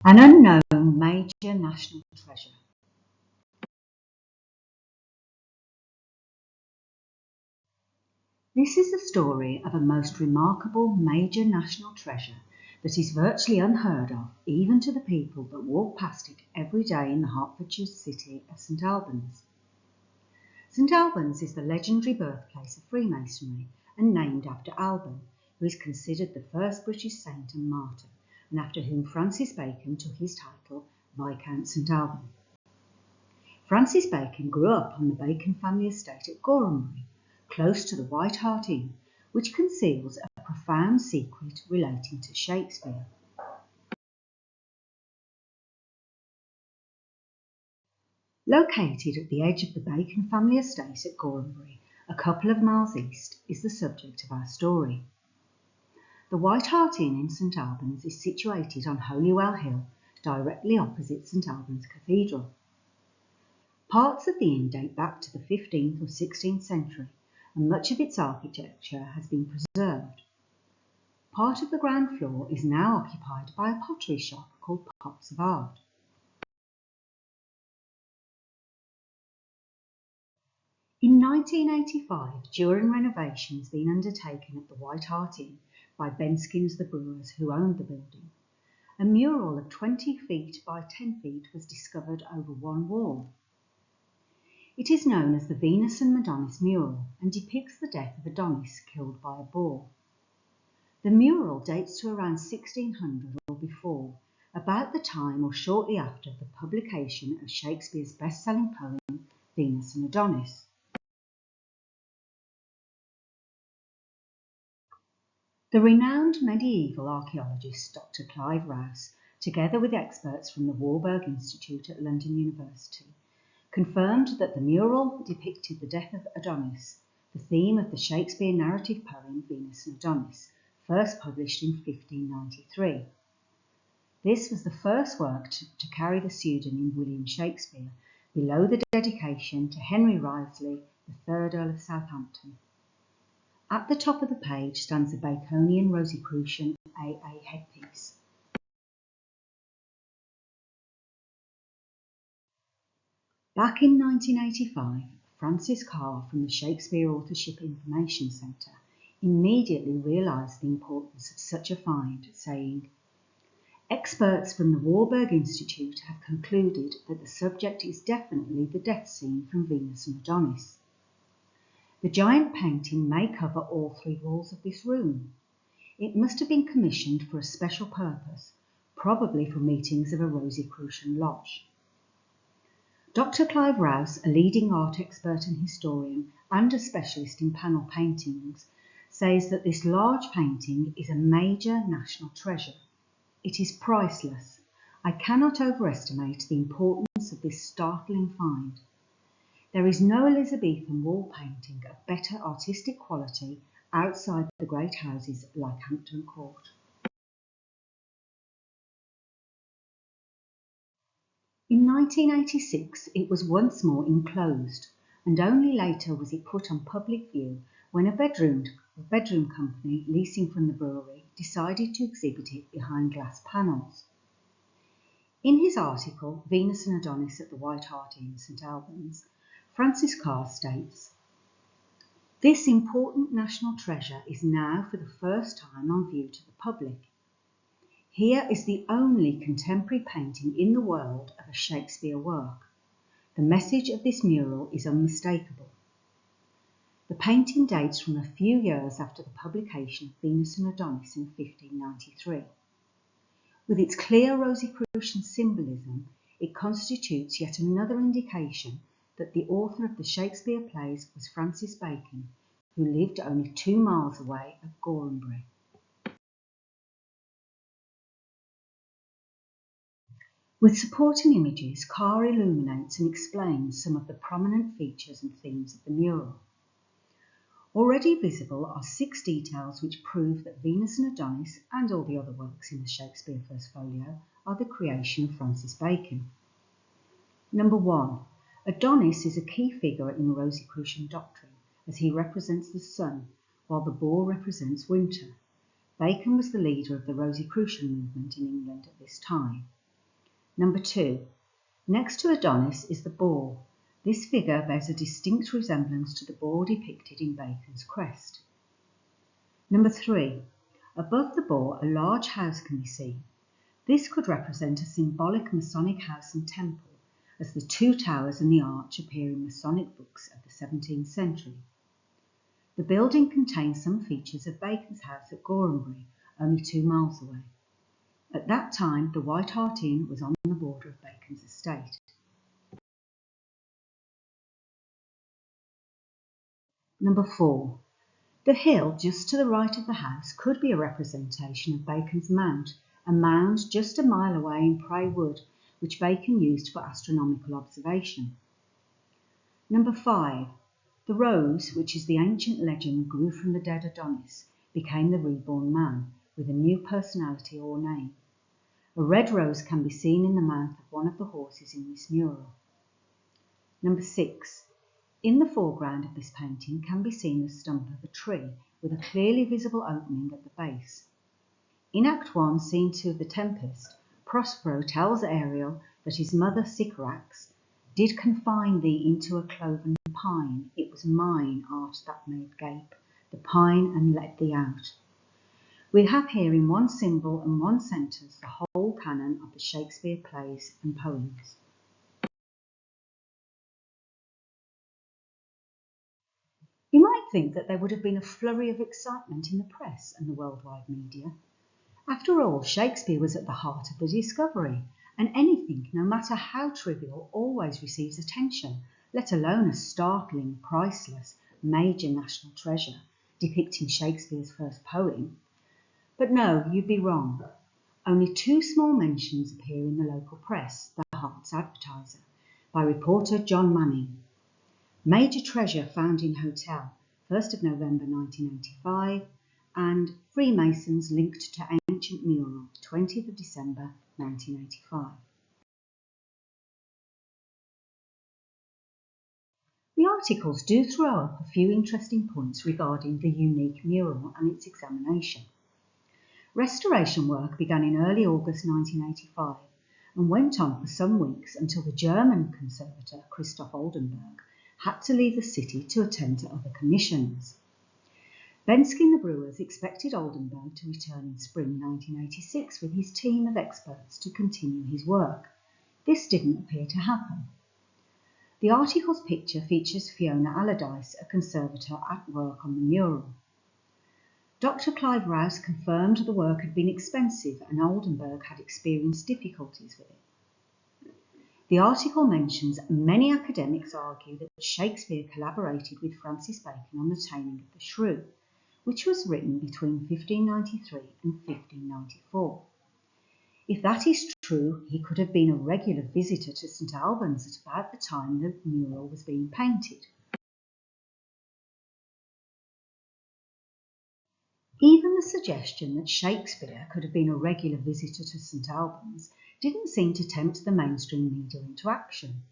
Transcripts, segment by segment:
An unknown major national treasure. This is the story of a most remarkable major national treasure that is virtually unheard of even to the people that walk past it every day in the Hertfordshire city of St Albans. St Albans is the legendary birthplace of Freemasonry and named after Alban, who is considered the first British saint and martyr, and after whom Francis Bacon took his title Viscount St Alban. Francis Bacon grew up on the Bacon family estate at Gorhambury, close to the White Hart Inn, which conceals a profound secret relating to Shakespeare. Located at the edge of the Bacon family estate at Gorhambury, a couple of miles east, is the subject of our story. The White Hart Inn in St Albans is situated on Holywell Hill, directly opposite St Albans Cathedral. Parts of the inn date back to the 15th or 16th century, and much of its architecture has been preserved. Part of the ground floor is now occupied by a pottery shop called Pots of Art. In 1985, during renovations being undertaken at the White Hart Inn by Benskins the Brewers, who owned the building, a mural of 20 feet by 10 feet was discovered over one wall. It is known as the Venus and Adonis mural and depicts the death of Adonis killed by a boar. The mural dates to around 1600 or before, about the time or shortly after the publication of Shakespeare's best-selling poem Venus and Adonis. The renowned medieval archaeologist Dr. Clive Rouse, together with experts from the Warburg Institute at London University, confirmed that the mural depicted the death of Adonis, the theme of the Shakespeare narrative poem Venus and Adonis, first published in 1593. This was the first work to carry the pseudonym William Shakespeare, below the dedication to Henry Wriothesley, the 3rd Earl of Southampton. At the top of the page stands a Baconian Rosicrucian AA headpiece. Back in 1985, Francis Carr from the Shakespeare Authorship Information Centre immediately realised the importance of such a find, saying, "Experts from the Warburg Institute have concluded that the subject is definitely the death scene from Venus and Adonis. The giant painting may cover all 3 walls of this room. It must have been commissioned for a special purpose, probably for meetings of a Rosicrucian lodge." Dr. Clive Rouse, a leading art expert and historian and a specialist in panel paintings, says that this large painting is a major national treasure. It is priceless. I cannot overestimate the importance of this startling find. There is no Elizabethan wall painting of better artistic quality outside the great houses like Hampton Court. In 1986, it was once more enclosed, and only later was it put on public view when a bedroom company leasing from the brewery decided to exhibit it behind glass panels. In his article, Venus and Adonis at the White Hart Inn, St Albans, Francis Carr states, "This important national treasure is now for the first time on view to the public. Here is the only contemporary painting in the world of a Shakespeare work. The message of this mural is unmistakable. The painting dates from a few years after the publication of Venus and Adonis in 1593. With its clear Rosicrucian symbolism, it constitutes yet another indication that the author of the Shakespeare plays was Francis Bacon, who lived only 2 miles away at Gorhambury." With supporting images, Carr illuminates and explains some of the prominent features and themes of the mural. Already visible are 6 details which prove that Venus and Adonis and all the other works in the Shakespeare First Folio are the creation of Francis Bacon. Number 1. Adonis is a key figure in Rosicrucian doctrine, as he represents the sun, while the boar represents winter. Bacon was the leader of the Rosicrucian movement in England at this time. Number 2. Next to Adonis is the boar. This figure bears a distinct resemblance to the boar depicted in Bacon's crest. Number 3. Above the boar, a large house can be seen. This could represent a symbolic Masonic house and temple, as the two towers and the arch appear in Masonic books of the 17th century. The building contains some features of Bacon's house at Gorhambury, only 2 miles away. At that time, the White Hart Inn was on the border of Bacon's estate. Number 4. The hill just to the right of the house could be a representation of Bacon's Mount, a mound just a mile away in Pray Wood, which Bacon used for astronomical observation. Number 5. The rose, which is the ancient legend grew from the dead Adonis, became the reborn man, with a new personality or name. A red rose can be seen in the mouth of one of the horses in this mural. Number 6. In the foreground of this painting can be seen the stump of a tree, with a clearly visible opening at the base. In Act 1, Scene 2 of The Tempest, Prospero tells Ariel that his mother Sycorax did confine thee into a cloven pine. It was mine art that made gape the pine and let thee out. We have here in one symbol and one sentence the whole canon of the Shakespeare plays and poems. You might think that there would have been a flurry of excitement in the press and the worldwide media. After all, Shakespeare was at the heart of the discovery, and anything, no matter how trivial, always receives attention, let alone a startling, priceless, major national treasure depicting Shakespeare's first poem. But no, you'd be wrong. Only 2 small mentions appear in the local press, the Hert's Advertiser, by reporter John Manning. Major treasure found in hotel, 1st of November 1985, and Freemasons linked to ancient mural, 20th of December 1985. The articles do throw up a few interesting points regarding the unique mural and its examination. Restoration work began in early August 1985 and went on for some weeks until the German conservator Christoph Oldenburg had to leave the city to attend to other commissions. Bensky and the Brewers expected Oldenburg to return in spring 1986 with his team of experts to continue his work. This didn't appear to happen. The article's picture features Fiona Allardyce, a conservator at work on the mural. Dr. Clive Rouse confirmed the work had been expensive and Oldenburg had experienced difficulties with it. The article mentions many academics argue that Shakespeare collaborated with Francis Bacon on The Taming of the Shrew, which was written between 1593 and 1594. If that is true, he could have been a regular visitor to St Albans at about the time the mural was being painted. Even the suggestion that Shakespeare could have been a regular visitor to St Albans didn't seem to tempt the mainstream media into action.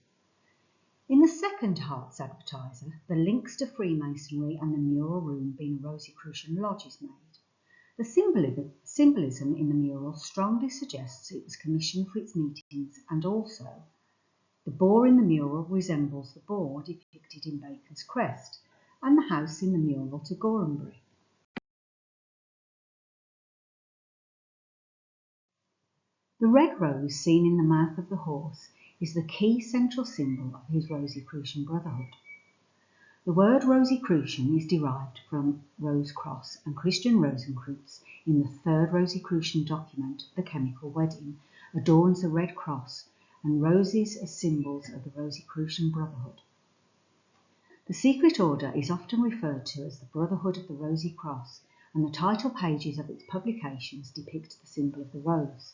In the second Hert's Advertiser, the links to Freemasonry and the mural room being a Rosicrucian lodge is made. The symbolism in the mural strongly suggests it was commissioned for its meetings, and also the boar in the mural resembles the boar depicted in Bacon's crest, and the house in the mural to Gorhambury. The red rose seen in the mouth of the horse is the key central symbol of his Rosicrucian brotherhood. The word Rosicrucian is derived from Rose Cross, and Christian Rosenkreuz in the third Rosicrucian document, The Chemical Wedding, adorns a red cross and roses as symbols of the Rosicrucian brotherhood. The secret order is often referred to as the Brotherhood of the Rosy Cross, and the title pages of its publications depict the symbol of the rose.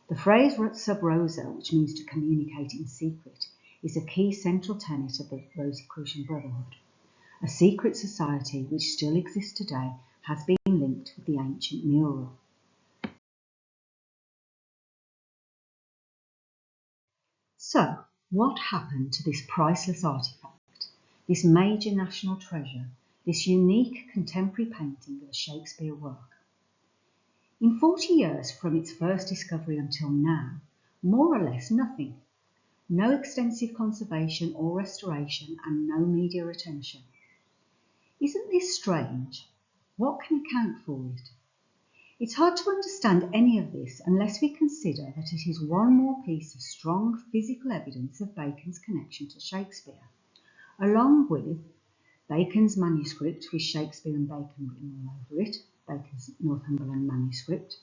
The phrase sub rosa, which means to communicate in secret, is a key central tenet of the Rosicrucian Brotherhood. A secret society which still exists today has been linked with the ancient mural. So, what happened to this priceless artefact, this major national treasure, this unique contemporary painting of a Shakespeare work? In 40 years from its first discovery until now, More or less nothing. No extensive conservation or restoration and no media attention. Isn't this strange? What can account for it? It's hard to understand any of this unless we consider that it is one more piece of strong physical evidence of Bacon's connection to Shakespeare, along with Bacon's manuscript with Shakespeare and Bacon written all over it, Bacon's Northumberland manuscript,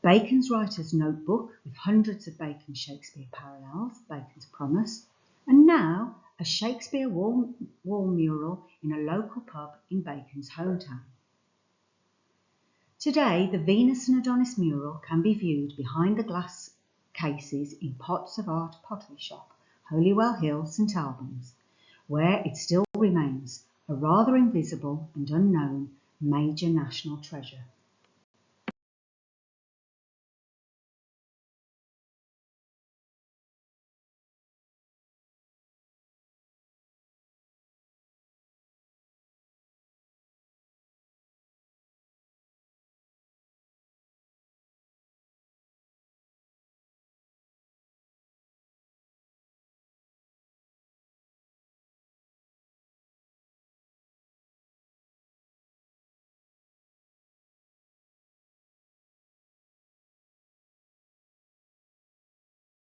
Bacon's writer's notebook with hundreds of Bacon-Shakespeare parallels, Bacon's Promise, and now a Shakespeare wall mural in a local pub in Bacon's hometown. Today, the Venus and Adonis mural can be viewed behind the glass cases in Pots of Art pottery shop, Holywell Hill, St Albans, where it still remains a rather invisible and unknown major national treasure.